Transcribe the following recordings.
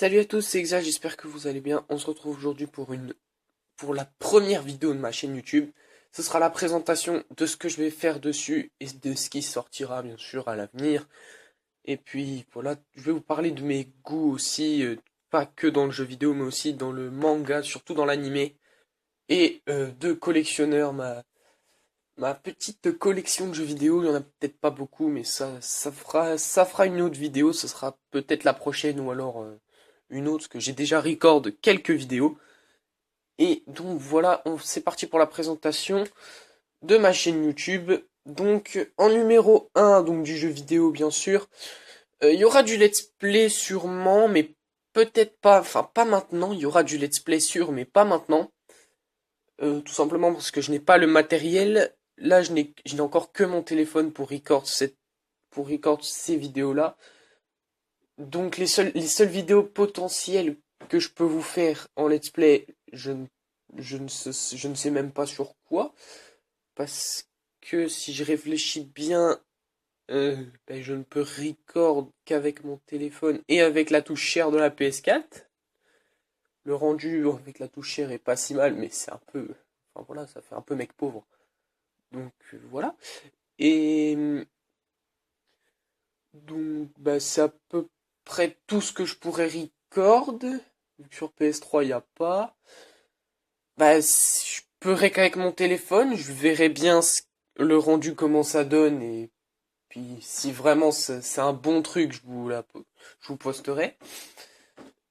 Salut à tous, c'est Exa, j'espère que vous allez bien. On se retrouve aujourd'hui pour la première vidéo de ma chaîne YouTube. Ce sera la présentation de ce que je vais faire dessus et de ce qui sortira bien sûr à l'avenir. Et puis voilà, je vais vous parler de mes goûts aussi, pas que dans le jeu vidéo mais aussi dans le manga, surtout dans l'animé. Et de collectionneur, ma petite collection de jeux vidéo, il y en a peut-être pas beaucoup, mais ça fera une autre vidéo, ce sera peut-être la prochaine ou alors une autre, parce que j'ai déjà record quelques vidéos. Et donc voilà, c'est parti pour la présentation de ma chaîne YouTube. Donc en numéro un donc du jeu vidéo bien sûr, il y aura du let's play sûrement, mais peut-être pas, enfin pas maintenant, il y aura du let's play sûr, mais pas maintenant. Tout simplement parce que je n'ai pas le matériel. Là, je n'ai encore que mon téléphone pour record ces vidéos-là. Donc les seules vidéos potentielles que je peux vous faire en let's play, je ne sais même pas sur quoi. Parce que si je réfléchis bien, je ne peux record qu'avec mon téléphone et avec la touche share de la PS4. Le rendu avec la touche share est pas si mal, mais c'est un peu... Enfin voilà, ça fait un peu mec pauvre. Donc voilà. Et donc c'est à peu près tout ce que je pourrais record. Vu que sur PS3 il n'y a pas. Je peux rec avec mon téléphone, je verrai bien le rendu comment ça donne et puis si vraiment c'est un bon truc, je vous posterai.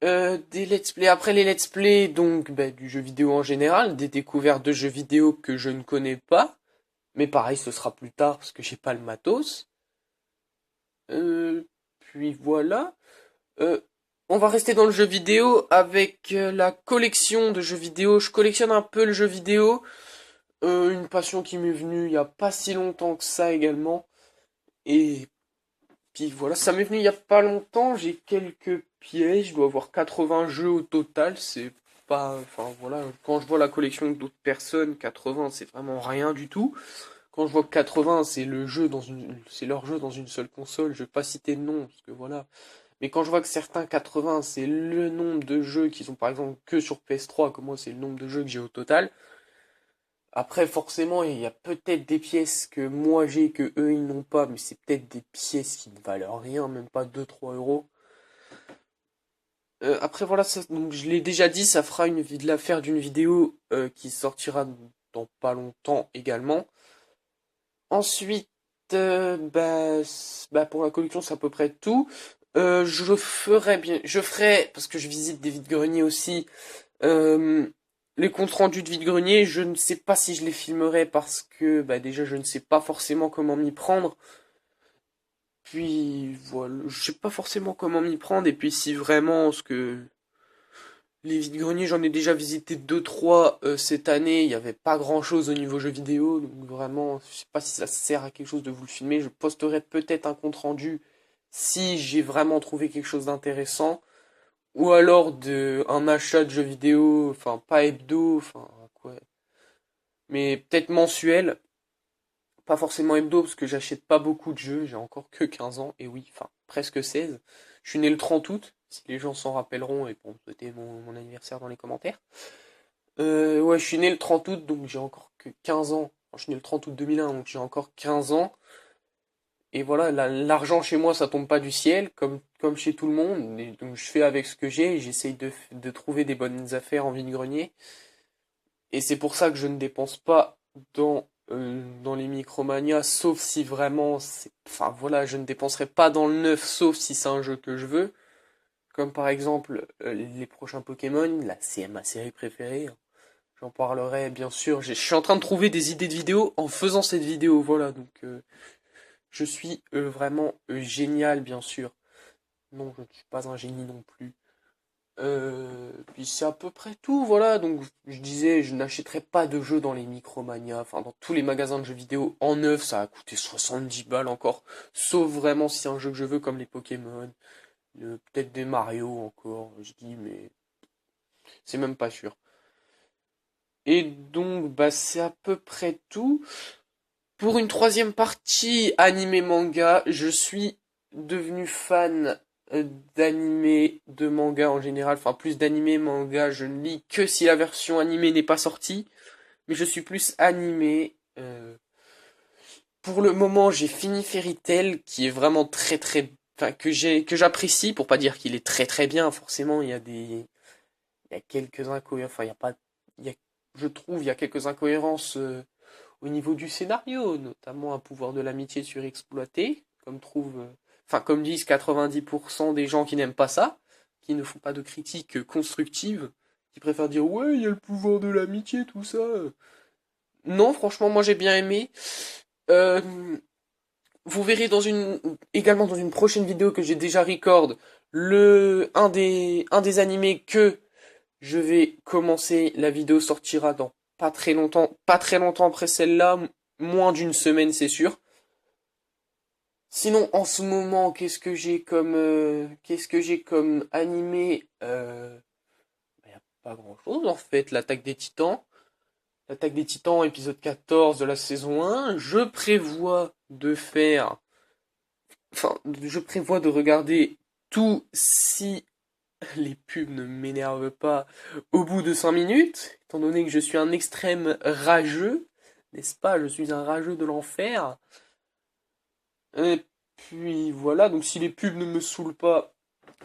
Des let's play, après les let's play, donc du jeu vidéo en général, des découvertes de jeux vidéo que je ne connais pas, mais pareil ce sera plus tard parce que j'ai pas le matos. Puis voilà. Euh, on va rester dans le jeu vidéo avec la collection de jeux vidéo. Je collectionne un peu le jeu vidéo. Une passion qui m'est venue il y a pas si longtemps que ça également. Et puis voilà, ça m'est venu il y a pas longtemps. J'ai quelques pièces. Je dois avoir 80 jeux au total. C'est pas... Enfin voilà, quand je vois la collection d'autres personnes, 80 c'est vraiment rien du tout. Quand je vois que 80 c'est leur jeu dans une seule console, je vais pas citer de nom parce que voilà. Mais quand je vois que certains 80 c'est le nombre de jeux qui sont par exemple que sur PS3, comme moi c'est le nombre de jeux que j'ai au total. Après forcément il y a peut-être des pièces que moi j'ai que eux ils n'ont pas, mais c'est peut-être des pièces qui ne valent rien, même pas 2-3 euros. Après voilà, donc je l'ai déjà dit, ça fera l'affaire d'une vidéo qui sortira dans pas longtemps également. Ensuite, pour la collection, c'est à peu près tout. Je ferai, parce que je visite des vides-greniers aussi, euh, les comptes rendus de vide-grenier. Je ne sais pas si je les filmerai parce que, déjà, je ne sais pas forcément comment m'y prendre. Puis, voilà, je sais pas forcément comment m'y prendre. Et puis, si vraiment, ce que les vides-greniers, j'en ai déjà visité deux trois cette année. Il n'y avait pas grand-chose au niveau jeux vidéo. Donc vraiment, je sais pas si ça sert à quelque chose de vous le filmer. Je posterai peut-être un compte-rendu si j'ai vraiment trouvé quelque chose d'intéressant. Ou alors un achat de jeux vidéo, enfin pas hebdo, enfin quoi. Mais peut-être mensuel. Pas forcément hebdo parce que j'achète pas beaucoup de jeux. J'ai encore que 15 ans. Et oui, enfin presque 16. Je suis né le 30 août. Si les gens s'en rappelleront et pour me souhaiter mon anniversaire dans les commentaires. Ouais, je suis né le 30 août, donc j'ai encore que 15 ans. Enfin, je suis né le 30 août 2001, donc j'ai encore 15 ans. Et voilà, l'argent chez moi, ça tombe pas du ciel, comme chez tout le monde. Et donc je fais avec ce que j'ai, et j'essaye de trouver des bonnes affaires en vide-grenier. Et c'est pour ça que je ne dépense pas dans les Micromania, sauf si vraiment Enfin voilà, je ne dépenserai pas dans le neuf, sauf si c'est un jeu que je veux. Comme par exemple les prochains Pokémon, là c'est ma série préférée. J'en parlerai bien sûr. Je suis en train de trouver des idées de vidéos en faisant cette vidéo. Voilà, donc je suis vraiment génial, bien sûr. Non, je ne suis pas un génie non plus. Puis c'est à peu près tout, voilà. Donc je disais, je n'achèterai pas de jeux dans les Micromania, enfin dans tous les magasins de jeux vidéo en neuf, ça a coûté 70 balles encore. Sauf vraiment si c'est un jeu que je veux comme les Pokémon, peut-être des Mario encore, je dis, mais c'est même pas sûr. Et donc, c'est à peu près tout. Pour une troisième partie animé manga, je suis devenu fan d'animé, de manga en général, enfin plus d'animé, manga, je ne lis que si la version animée n'est pas sortie, mais je suis plus animé. Pour le moment, j'ai fini Fairy Tail, qui est vraiment très très, enfin que j'apprécie, pour pas dire qu'il est très très bien. Forcément, il y a quelques incohérences, enfin il y a pas, il y a, je trouve, il y a quelques incohérences au niveau du scénario, notamment un pouvoir de l'amitié surexploité, comme disent 90% des gens qui n'aiment pas ça, qui ne font pas de critiques constructives, qui préfèrent dire ouais, il y a le pouvoir de l'amitié, tout ça. Non, franchement, moi j'ai bien aimé. Euh, Vous verrez également dans une prochaine vidéo que j'ai déjà record, un des animés que je vais commencer. La vidéo sortira dans pas très longtemps après celle-là, moins d'une semaine c'est sûr. Sinon, en ce moment, qu'est-ce que j'ai comme animé? Y a pas grand-chose en fait. L'attaque des Titans, épisode 14 de la saison 1. Je prévois de regarder tout si les pubs ne m'énervent pas au bout de 5 minutes, étant donné que je suis un extrême rageux, n'est-ce pas? Je suis un rageux de l'enfer. Et puis voilà, donc si les pubs ne me saoulent pas,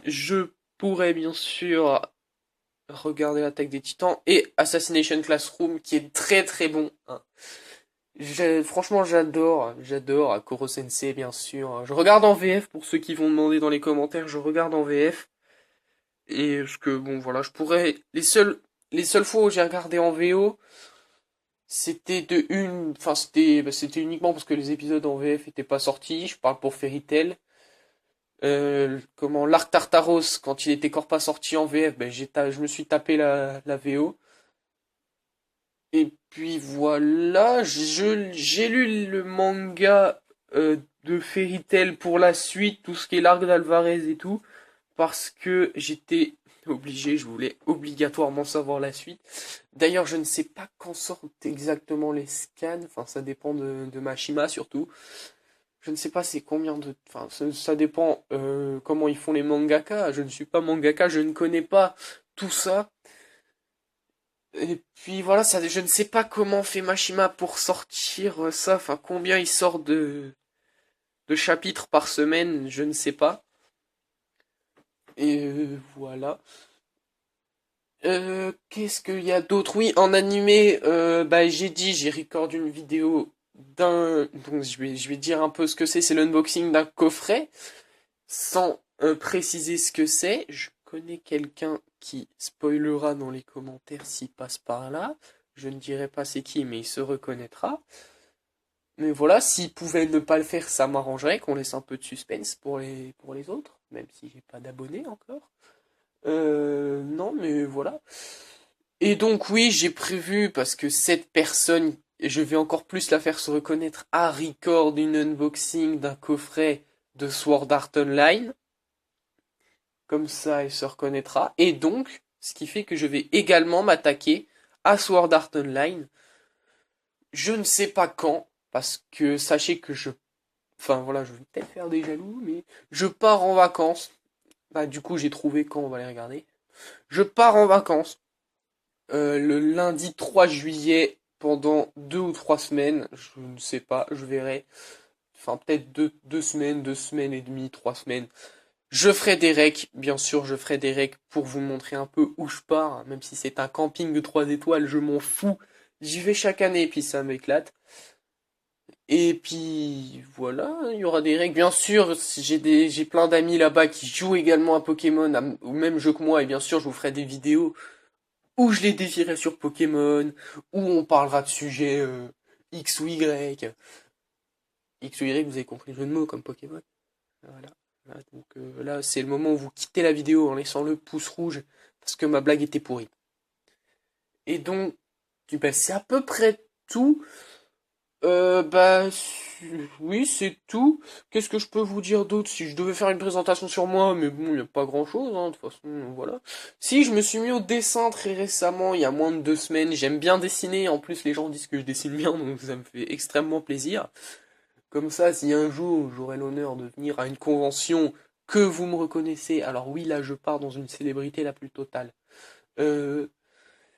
je pourrais bien sûr regarder l'attaque des Titans et Assassination Classroom qui est très très bon, hein. Franchement, j'adore Koro Sensei, bien sûr. Je regarde en VF pour ceux qui vont demander dans les commentaires, je regarde en VF. Et parce que bon, voilà, les seules fois où j'ai regardé en VO, c'était uniquement parce que les épisodes en VF étaient pas sortis. Je parle pour Fairy Tail. L'Arc Tartaros, quand il était encore pas sorti en VF, je me suis tapé la VO. Et puis voilà, j'ai lu le manga de Fairy Tail pour la suite, tout ce qui est l'arc d'Alvarez et tout, parce que j'étais obligé, je voulais obligatoirement savoir la suite. D'ailleurs, je ne sais pas quand sortent exactement les scans, enfin ça dépend de Mashima surtout. Je ne sais pas c'est combien de... Enfin, ça dépend comment ils font les mangaka. Je ne suis pas mangaka, je ne connais pas tout ça. Et puis voilà, je ne sais pas comment fait Mashima pour sortir ça, enfin combien il sort de chapitres par semaine, je ne sais pas. Et voilà. Qu'est-ce qu'il y a d'autre? Oui, en animé, j'ai record une vidéo donc je vais dire un peu ce que c'est l'unboxing d'un coffret, sans préciser ce que c'est. Je connais quelqu'un qui spoilera dans les commentaires s'il passe par là. Je ne dirai pas c'est qui, mais il se reconnaîtra. Mais voilà, s'il pouvait ne pas le faire, ça m'arrangerait qu'on laisse un peu de suspense pour les autres, même si j'ai pas d'abonnés encore. Non, mais voilà. Et donc oui, j'ai prévu, parce que cette personne, je vais encore plus la faire se reconnaître, à record une unboxing d'un coffret de Sword Art Online. Comme ça, elle se reconnaîtra. Et donc, ce qui fait que je vais également m'attaquer à Sword Art Online. Je ne sais pas quand, parce que sachez que enfin voilà, je vais peut-être faire des jaloux, mais je pars en vacances. Bah du coup, j'ai trouvé quand on va les regarder. Je pars en vacances le lundi 3 juillet pendant 2 ou 3 semaines. Je ne sais pas, je verrai. Enfin, peut-être 2 semaines, 2 semaines et demie, 3 semaines. Je ferai des recs, bien sûr, je ferai des recs pour vous montrer un peu où je pars, même si c'est un camping de 3 étoiles, je m'en fous. J'y vais chaque année et puis ça m'éclate. Et puis voilà, il y aura des règles. Bien sûr, si j'ai plein d'amis là-bas qui jouent également à Pokémon, au même jeu que moi, et bien sûr, je vous ferai des vidéos où je les défierai sur Pokémon, où on parlera de sujets X ou Y. X ou Y, vous avez compris le jeu de mots comme Pokémon. Voilà. Voilà, donc là, c'est le moment où vous quittez la vidéo en laissant le pouce rouge parce que ma blague était pourrie. Et donc, c'est à peu près tout. Oui, c'est tout. Qu'est-ce que je peux vous dire d'autre? Si je devais faire une présentation sur moi, mais bon, il n'y a pas grand-chose, hein, de toute façon, voilà. Si, je me suis mis au dessin très récemment, il y a moins de 2 semaines. J'aime bien dessiner, en plus les gens disent que je dessine bien, donc ça me fait extrêmement plaisir. Comme ça, si un jour j'aurai l'honneur de venir à une convention que vous me reconnaissez, alors oui, là, je pars dans une célébrité la plus totale. Euh,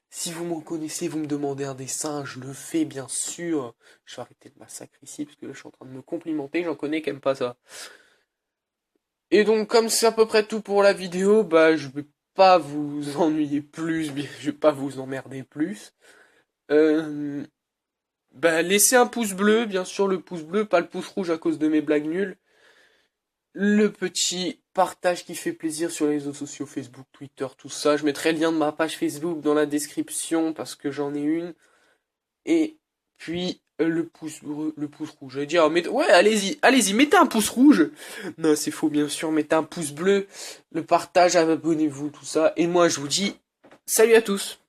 Si vous me reconnaissez, vous me demandez un dessin, je le fais, bien sûr. Je vais arrêter de massacrer ici, parce que là, je suis en train de me complimenter, j'en connais qui aiment pas ça. Et donc, comme c'est à peu près tout pour la vidéo, bah, je vais pas vous ennuyer plus, je vais pas vous emmerder plus. Euh, Bah, laissez un pouce bleu, bien sûr, le pouce bleu, pas le pouce rouge à cause de mes blagues nulles. Le petit partage qui fait plaisir sur les réseaux sociaux, Facebook, Twitter, tout ça. Je mettrai le lien de ma page Facebook dans la description parce que j'en ai une. Et puis le pouce rouge. Je vais dire, ouais, allez-y, mettez un pouce rouge. Non, c'est faux, bien sûr, mettez un pouce bleu, le partage, abonnez-vous, tout ça. Et moi, je vous dis, salut à tous.